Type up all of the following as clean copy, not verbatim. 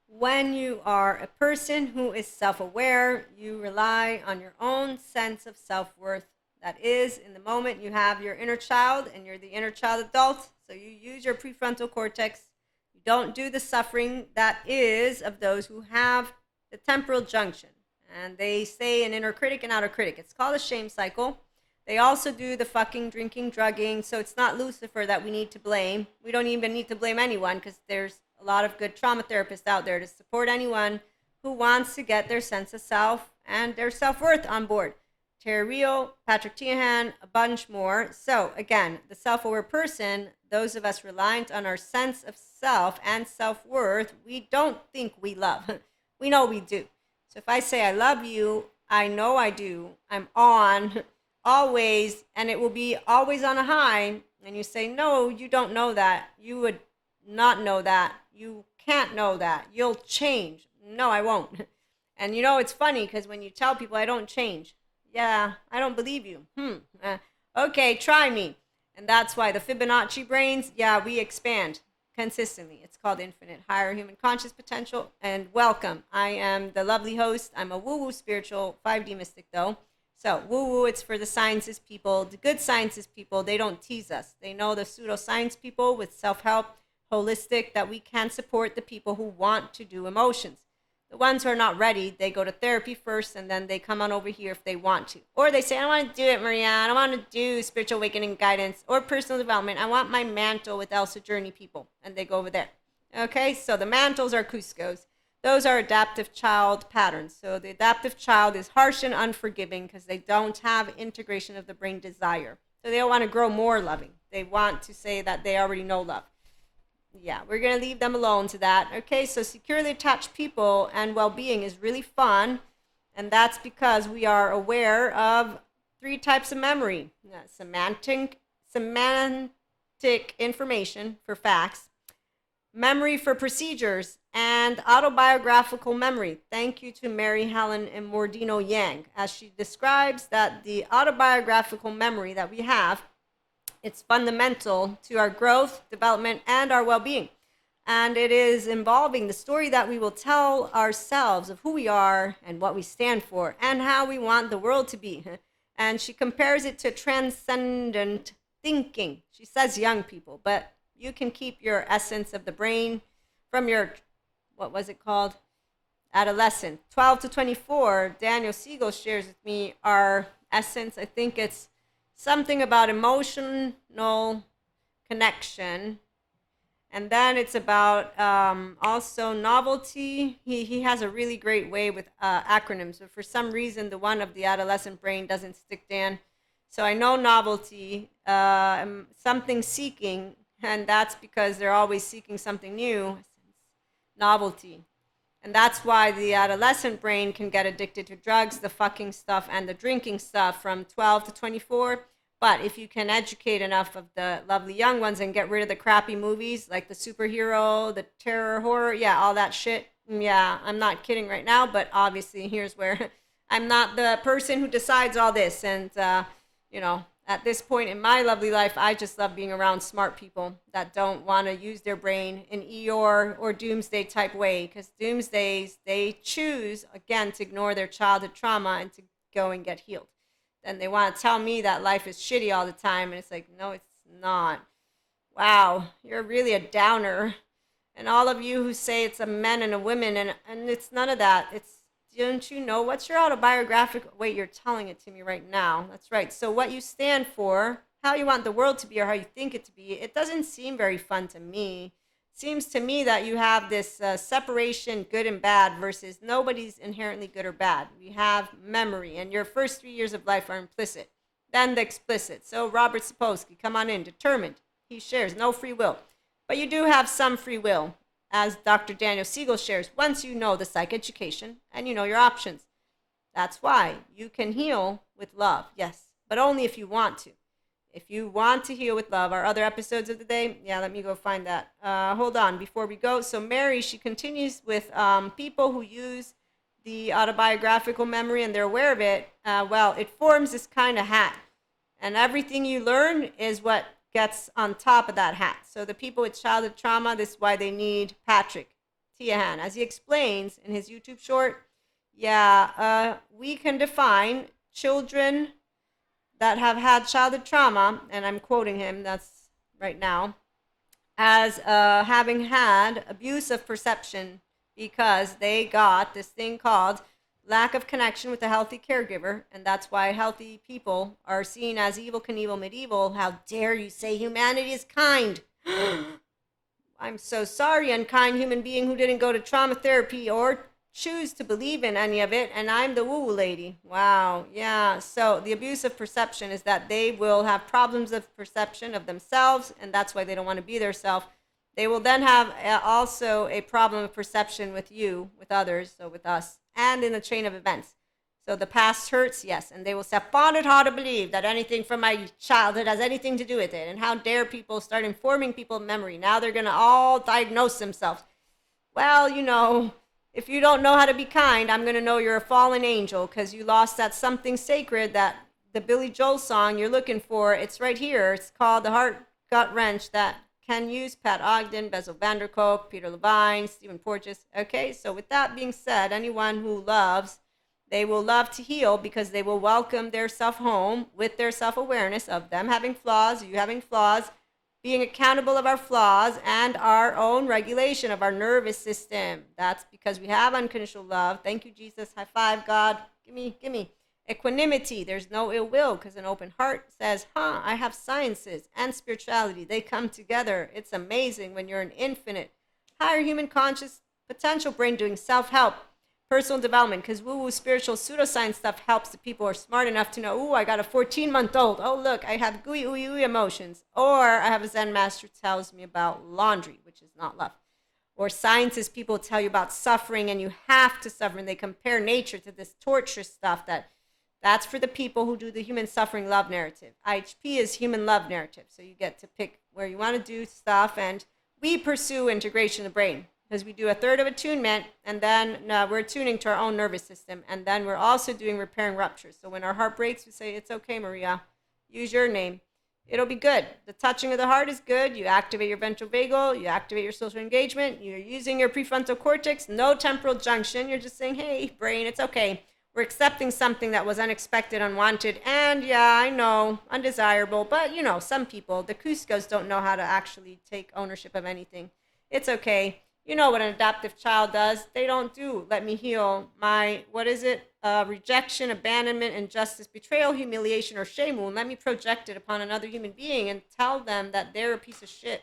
When you are a person who is self-aware, you rely on your own sense of self-worth. That is, in the moment you have your inner child and you're the inner child adult, so you use your prefrontal cortex. You don't do the suffering that is of those who have the temporal junction. And they say an inner critic and outer critic. It's called a shame cycle. They also do the fucking, drinking, drugging. So it's not Lucifer that we need to blame. We don't even need to blame anyone because there's a lot of good trauma therapists out there to support anyone who wants to get their sense of self and their self-worth on board. Terry Real, Patrick Teahan, a bunch more. So again, the self-aware person, those of us reliant on our sense of self and self-worth, we don't think we love. We know we do. So if I say I love you, I know I do. I'm on always, and it will be always on a high. And you say, no, you don't know that. You would not know that. You can't know that. You'll change. No, I won't. And it's funny because when you tell people I don't change, yeah, I don't believe you. Okay, try me. And that's why the Fibonacci brains, yeah, we expand consistently. It's called infinite higher human conscious potential. And welcome. I am the lovely host. I'm a woo-woo spiritual 5D mystic though. So woo-woo, it's for the sciences people. The good sciences people, they don't tease us. They know the pseudoscience people with self-help, holistic, that we can support the people who want to do emotions. The ones who are not ready, they go to therapy first and then they come on over here if they want to. Or they say, I don't want to do it, Maria. I don't want to do spiritual awakening guidance or personal development. I want my mantle with Elsa Journey people. And they go over there. Okay, so the mantles are Cusco's. Those are adaptive child patterns. So the adaptive child is harsh and unforgiving because they don't have integration of the brain desire. So they don't want to grow more loving. They want to say that they already know love. Yeah, we're going to leave them alone to that. Okay, so securely attached people and well-being is really fun. And that's because we are aware of 3 types of memory. Semantic information for facts, memory for procedures, and autobiographical memory. Thank you to Mary Helen and Mordino Yang, as she describes that the autobiographical memory that we have, it's fundamental to our growth, development, and our well-being. And it is involving the story that we will tell ourselves of who we are and what we stand for and how we want the world to be. And she compares it to transcendent thinking. She says young people, but you can keep your essence of the brain from your, what was it called? Adolescent. 12 to 24, Daniel Siegel shares with me our essence. I think it's something about emotional connection. And then it's about also novelty. He has a really great way with acronyms. But for some reason, the one of the adolescent brain doesn't stick, Dan. So I know novelty, something seeking, and that's because they're always seeking something new. Novelty. And that's why the adolescent brain can get addicted to drugs, the fucking stuff, and the drinking stuff from 12 to 24. But if you can educate enough of the lovely young ones and get rid of the crappy movies like the superhero, the terror, horror, yeah, all that shit. Yeah, I'm not kidding right now, but obviously here's where I'm not the person who decides all this. And, at this point in my lovely life, I just love being around smart people that don't want to use their brain in Eeyore or doomsday type way. Because doomsdays, they choose, again, to ignore their childhood trauma and to go and get healed. Then they want to tell me that life is shitty all the time. And it's like, no, it's not. Wow, you're really a downer. And all of you who say it's a men and a women, and it's none of that. It's, don't you know, what's your autobiographical, wait, you're telling it to me right now. That's right. So what you stand for, how you want the world to be or how you think it to be, it doesn't seem very fun to me. It seems to me that you have this separation, good and bad, versus nobody's inherently good or bad. We have memory, and your first 3 years of life are implicit. Then the explicit. So Robert Sapolsky, come on in, determined. He shares no free will. But you do have some free will, as Dr. Daniel Siegel shares, once you know the psychoeducation and you know your options. That's why you can heal with love, yes, but only if you want to. If you want to heal with love, our other episodes of the day, yeah, let me go find that. Hold on, before we go. So Mary, she continues with people who use the autobiographical memory and they're aware of it. Well, it forms this kind of hat. And everything you learn is what gets on top of that hat. So the people with childhood trauma, this is why they need Patrick. Tiahan. As he explains in his YouTube short, we can define children that have had childhood trauma, and I'm quoting him, that's right now, as having had abuse of perception because they got this thing called lack of connection with a healthy caregiver, and that's why healthy people are seen as evil, Knievel, medieval. How dare you say humanity is kind? I'm so sorry, unkind human being who didn't go to trauma therapy or choose to believe in any of it, and I'm the woo-woo lady. Wow, yeah. So the abuse of perception is that they will have problems of perception of themselves, and that's why they don't want to be their self. They will then have also a problem of perception with you, with others, so with us, and in the chain of events. So the past hurts, yes, and they will say, I found it hard to believe that anything from my childhood has anything to do with it. And how dare people start informing people of memory? Now they're going to all diagnose themselves. Well, if you don't know how to be kind, I'm going to know you're a fallen angel because you lost that something sacred, that the Billy Joel song you're looking for. It's right here. It's called The Heart Gut Wrench, that Ken Hughes, Pat Ogden, Bezel Vanderkolk, Peter Levine, Stephen Porges. Okay, so with that being said, anyone who loves, they will love to heal because they will welcome their self home with their self-awareness of them having flaws, you having flaws, being accountable of our flaws and our own regulation of our nervous system. That's because we have unconditional love. Thank you, Jesus. High five, God. Give me. Equanimity. There's no ill will because an open heart says, I have sciences and spirituality. They come together. It's amazing when you're an infinite, higher human conscious potential brain doing self-help, personal development, because woo-woo spiritual pseudoscience stuff helps the people who are smart enough to know, I got a 14-month-old. Oh, look, I have gooey, ooey, ooey emotions. Or I have a Zen master who tells me about laundry, which is not love. Or scientists, people tell you about suffering and you have to suffer, and they compare nature to this torture stuff that's for the people who do the human suffering love narrative. IHP is human love narrative, so you get to pick where you want to do stuff, and we pursue integration of the brain. Because we do a third of attunement, and then we're attuning to our own nervous system, and then we're also doing repairing ruptures. So when our heart breaks, we say, it's okay, Maria, use your name. It'll be good. The touching of the heart is good. You activate your ventral vagal, you activate your social engagement, you're using your prefrontal cortex, no temporal junction. You're just saying, hey, brain, it's okay. We're accepting something that was unexpected, unwanted, and I know, undesirable, but some people, the Cuscos, don't know how to actually take ownership of anything. It's okay. You know what an adoptive child does. They don't do, let me heal my, rejection, abandonment, injustice, betrayal, humiliation, or shame wound. Let me project it upon another human being and tell them that they're a piece of shit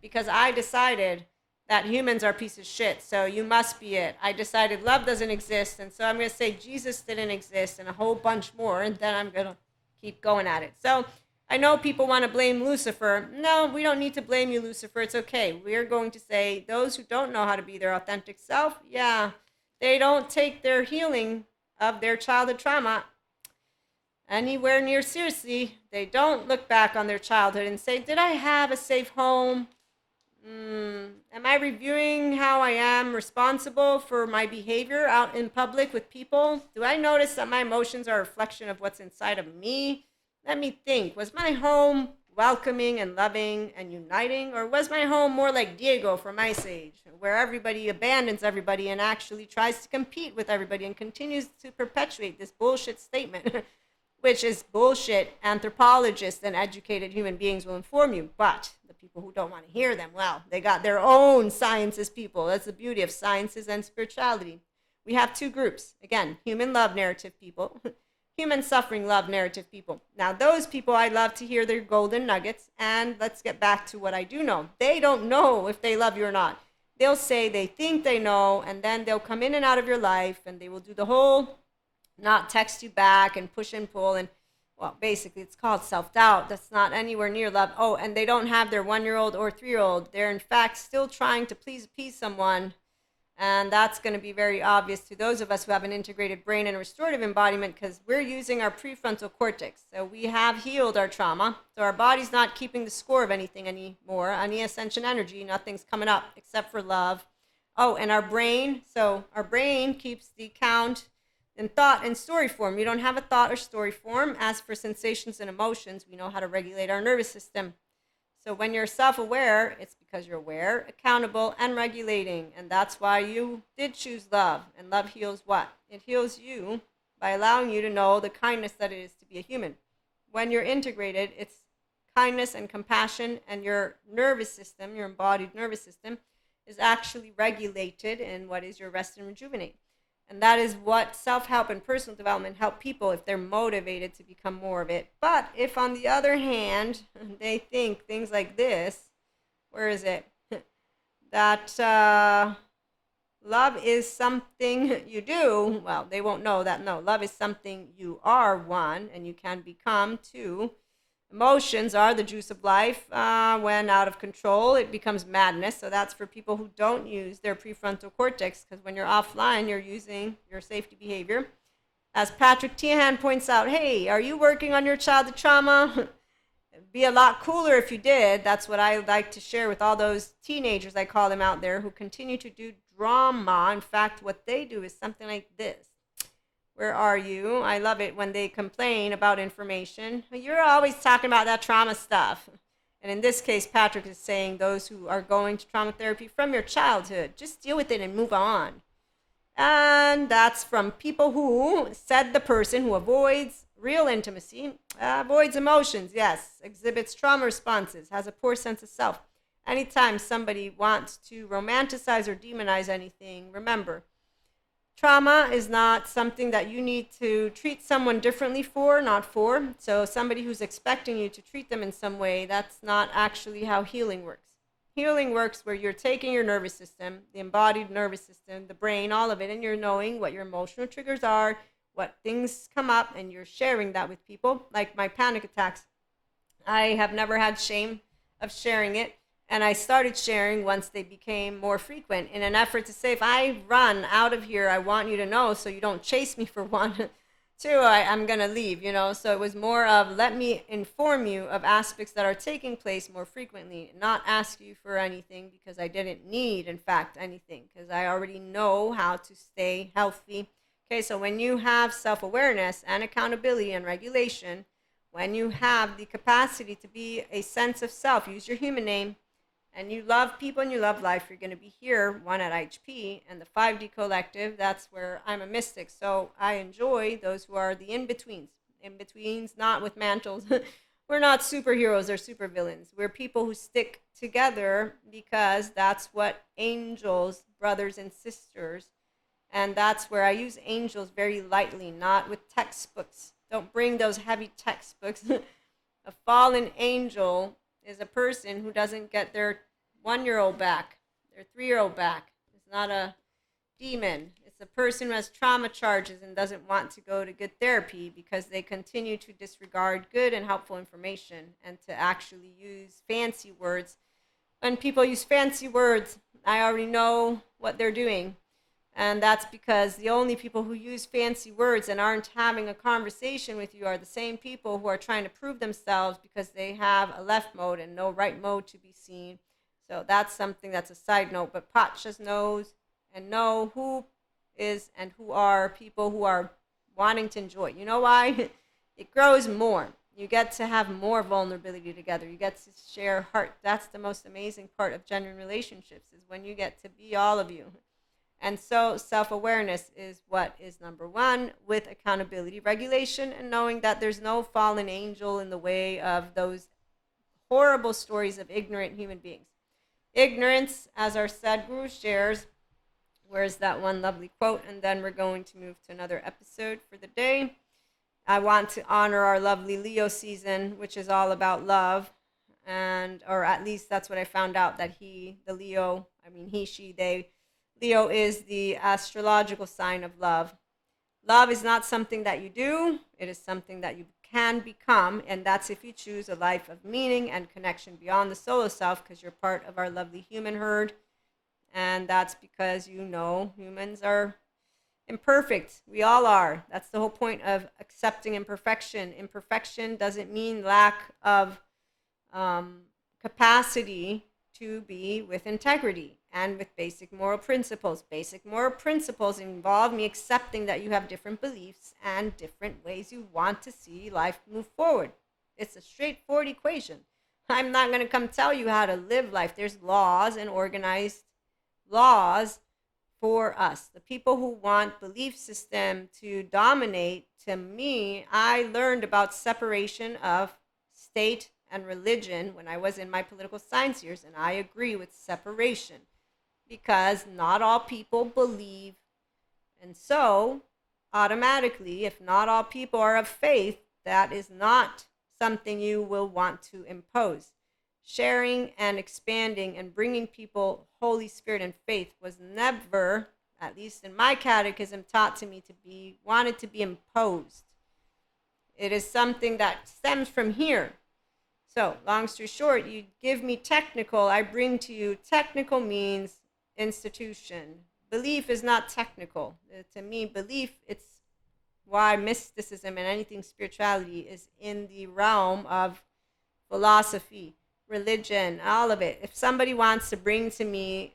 because I decided that humans are a piece of shit, so you must be it. I decided love doesn't exist, and so I'm going to say Jesus didn't exist and a whole bunch more, and then I'm going to keep going at it. So I know people want to blame Lucifer. No, we don't need to blame you, Lucifer. It's okay. We're going to say those who don't know how to be their authentic self, they don't take their healing of their childhood trauma anywhere near seriously. They don't look back on their childhood and say, did I have a safe home? Am I reviewing how I am responsible for my behavior out in public with people? Do I notice that my emotions are a reflection of what's inside of me? Let me think. Was my home welcoming and loving and uniting? Or was my home more like Diego from Ice Age, where everybody abandons everybody and actually tries to compete with everybody and continues to perpetuate this bullshit statement, which is bullshit. Anthropologists and educated human beings will inform you, but the people who don't want to hear them, well, they got their own sciences people. That's the beauty of sciences and spirituality. We have two groups. Again, human love narrative people, human suffering love narrative people. Now, those people, I love to hear their golden nuggets, and let's get back to what I do know. They don't know if they love you or not. They'll say they think they know, and then they'll come in and out of your life, and they will do the whole not text you back and push and pull, and well, basically it's called self-doubt. That's not anywhere near love. Oh, and they don't have their 1-year-old or 3-year-old. They're in fact still trying to appease someone, and that's going to be very obvious to those of us who have an integrated brain and restorative embodiment, because we're using our prefrontal cortex. So we have healed our trauma, so our body's not keeping the score of anything anymore. Any ascension energy, nothing's coming up except for love. Oh, and our brain keeps the count in thought and story form. We don't have a thought or story form. As for sensations and emotions, we know how to regulate our nervous system. So when you're self-aware, it's because you're aware, accountable, and regulating. And that's why you did choose love. And love heals what? It heals you by allowing you to know the kindness that it is to be a human. When you're integrated, it's kindness and compassion, and your nervous system, your embodied nervous system, is actually regulated in what is your rest and rejuvenate. And that is what self-help and personal development help people if they're motivated to become more of it. But if, on the other hand, they think things like this, where is it? That love is something you do. Well, they won't know that. No, love is something you are, one, and you can become, two. Emotions are the juice of life. When out of control, it becomes madness. So that's for people who don't use their prefrontal cortex, because when you're offline, you're using your safety behavior. As Patrick Teahan points out, hey, are you working on your childhood trauma? It'd be a lot cooler if you did. That's what I like to share with all those teenagers, I call them out there, who continue to do drama. In fact, what they do is something like this. Where are you? I love it when they complain about information. You're always talking about that trauma stuff. And in this case, Patrick is saying those who are going to trauma therapy from your childhood, just deal with it and move on. And that's from people who, said the person who avoids real intimacy, avoids emotions, yes, exhibits trauma responses, has a poor sense of self. Anytime somebody wants to romanticize or demonize anything, remember, trauma is not something that you need to treat someone differently for, not for. So somebody who's expecting you to treat them in some way, that's not actually how healing works. Healing works where you're taking your nervous system, the embodied nervous system, the brain, all of it, and you're knowing what your emotional triggers are, what things come up, and you're sharing that with people. Like my panic attacks, I have never had shame of sharing it. And I started sharing once they became more frequent in an effort to say, if I run out of here, I want you to know so you don't chase me for one. Two, I'm going to leave, So it was more of, let me inform you of aspects that are taking place more frequently, not ask you for anything because I didn't need, in fact, anything, because I already know how to stay healthy. Okay, so when you have self-awareness and accountability and regulation, when you have the capacity to be a sense of self, use your human name, and you love people and you love life, you're going to be here, one at IHP, and the 5D Collective, that's where I'm a mystic. So I enjoy those who are the in-betweens. In-betweens, not with mantles. We're not superheroes or supervillains. We're people who stick together because that's what angels, brothers and sisters, and that's where I use angels very lightly, not with textbooks. Don't bring those heavy textbooks. A fallen angel is a person who doesn't get their 1-year-old back, their 3-year-old back. It's not a demon. It's a person who has trauma charges and doesn't want to go to good therapy because they continue to disregard good and helpful information and to actually use fancy words. When people use fancy words, I already know what they're doing. And that's because the only people who use fancy words and aren't having a conversation with you are the same people who are trying to prove themselves because they have a left mode and no right mode to be seen. So that's something that's a side note. But Pachas knows and know who is and who are people who are wanting to enjoy. You know why? It grows more. You get to have more vulnerability together. You get to share heart. That's the most amazing part of genuine relationships, is when you get to be all of you. And so self-awareness is what is number one, with accountability, regulation, and knowing that there's no fallen angel in the way of those horrible stories of ignorant human beings. Ignorance, as our Sadhguru shares, where's that one lovely quote? And then we're going to move to another episode for the day. I want to honor our lovely Leo season, which is all about love. And, or at least that's what I found out, that he, she, they, Leo is the astrological sign of love. Love is not something that you do. It is something that you can become. And that's if you choose a life of meaning and connection beyond the solo self, because you're part of our lovely human herd. And that's because humans are imperfect. We all are. That's the whole point of accepting imperfection. Imperfection doesn't mean lack of capacity to be with integrity and with basic moral principles. Basic moral principles involve me accepting that you have different beliefs and different ways you want to see life move forward. It's a straightforward equation. I'm not going to come tell you how to live life. There's laws and organized laws for us. The people who want belief system to dominate, to me, I learned about separation of state and religion when I was in my political science years, and I agree with separation because not all people believe. And so, automatically, if not all people are of faith, that is not something you will want to impose. Sharing and expanding and bringing people Holy Spirit and faith was never, at least in my catechism, taught to me to be wanted to be imposed. It is something that stems from here. So, long story short, you give me technical, I bring to you technical means institution. Belief is not technical. To me, belief, it's why mysticism and anything spirituality is in the realm of philosophy, religion, all of it. If somebody wants to bring to me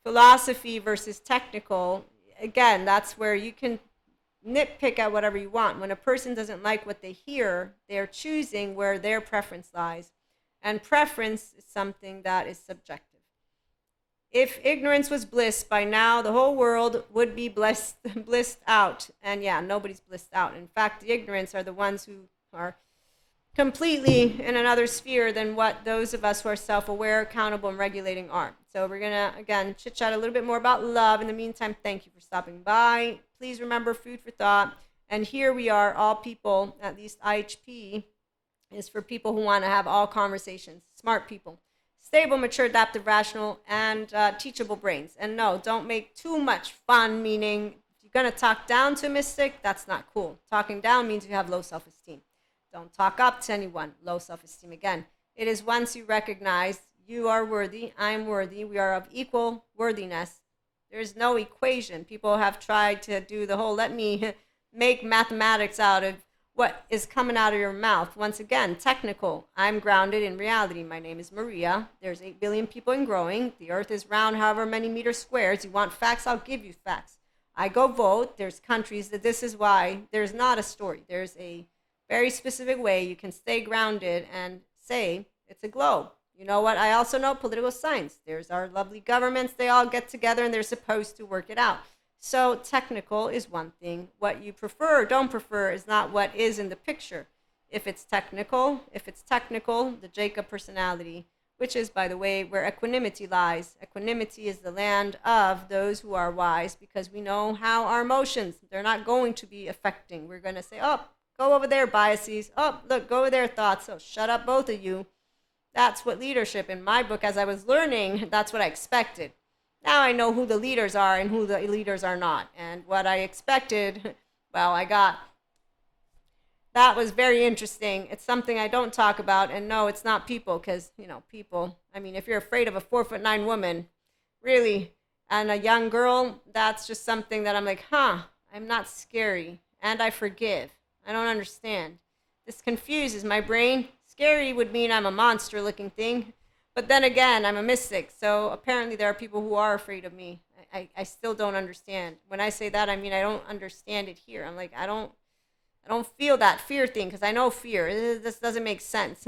philosophy versus technical, again, that's where you can nitpick at whatever you want. When a person doesn't like what they hear, they're choosing where their preference lies. And preference is something that is subjective. If ignorance was bliss, by now the whole world would be blissed out. And yeah, nobody's blissed out. In fact, the ignorance are the ones who are completely in another sphere than what those of us who are self-aware, accountable, and regulating are. So we're going to, again, chit-chat a little bit more about love. In the meantime, thank you for stopping by. Please remember, food for thought. And here we are, all people, at least IHP, is for people who want to have all conversations, smart people. Stable, mature, adaptive, rational, and teachable brains. And no, don't make too much fun, meaning if you're going to talk down to a mystic, that's not cool. Talking down means you have low self-esteem. Don't talk up to anyone, low self-esteem again. It is once you recognize you are worthy, I'm worthy, we are of equal worthiness. There's no equation. People have tried to do the whole, let me make mathematics out of what is coming out of your mouth. Once again, technical. I'm grounded in reality. My name is Maria. There's 8 billion people and growing. The earth is round however many meters squares. You want facts? I'll give you facts. I go vote. There's countries that this is why. There's not a story. There's a very specific way you can stay grounded and say it's a globe. You know what? I also know political science. There's our lovely governments. They all get together and they're supposed to work it out. So technical is one thing. What you prefer or don't prefer is not what is in the picture. If it's technical, the Jacob personality, which is, by the way, where equanimity lies. Equanimity is the land of those who are wise because we know how our emotions, they're not going to be affecting. We're going to say, oh, go over there, biases. Oh, look, go over there, thoughts. Oh, shut up, both of you. That's what leadership, in my book, as I was learning, that's what I expected. Now I know who the leaders are and who the leaders are not. And what I expected, well, I got. That was very interesting. It's something I don't talk about. And no, it's not people because, people, I mean, if you're afraid of a 4'9" woman, really, and a young girl, that's just something that I'm like, I'm not scary. And I forgive. I don't understand. This confuses my brain. Scary would mean I'm a monster looking thing. But then again, I'm a mystic, so apparently there are people who are afraid of me. I still don't understand. When I say that, I mean I don't understand it here. I'm like, I don't feel that fear thing because I know fear. This doesn't make sense.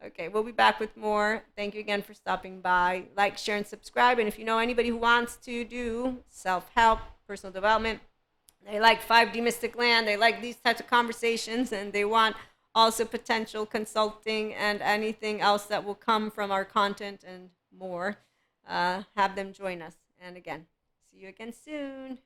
Okay, we'll be back with more. Thank you again for stopping by. Like, share, and subscribe. And if you know anybody who wants to do self-help, personal development, they like 5D Mystic Land, they like these types of conversations, and they want also potential consulting and anything else that will come from our content and more, have them join us. And again, see you again soon.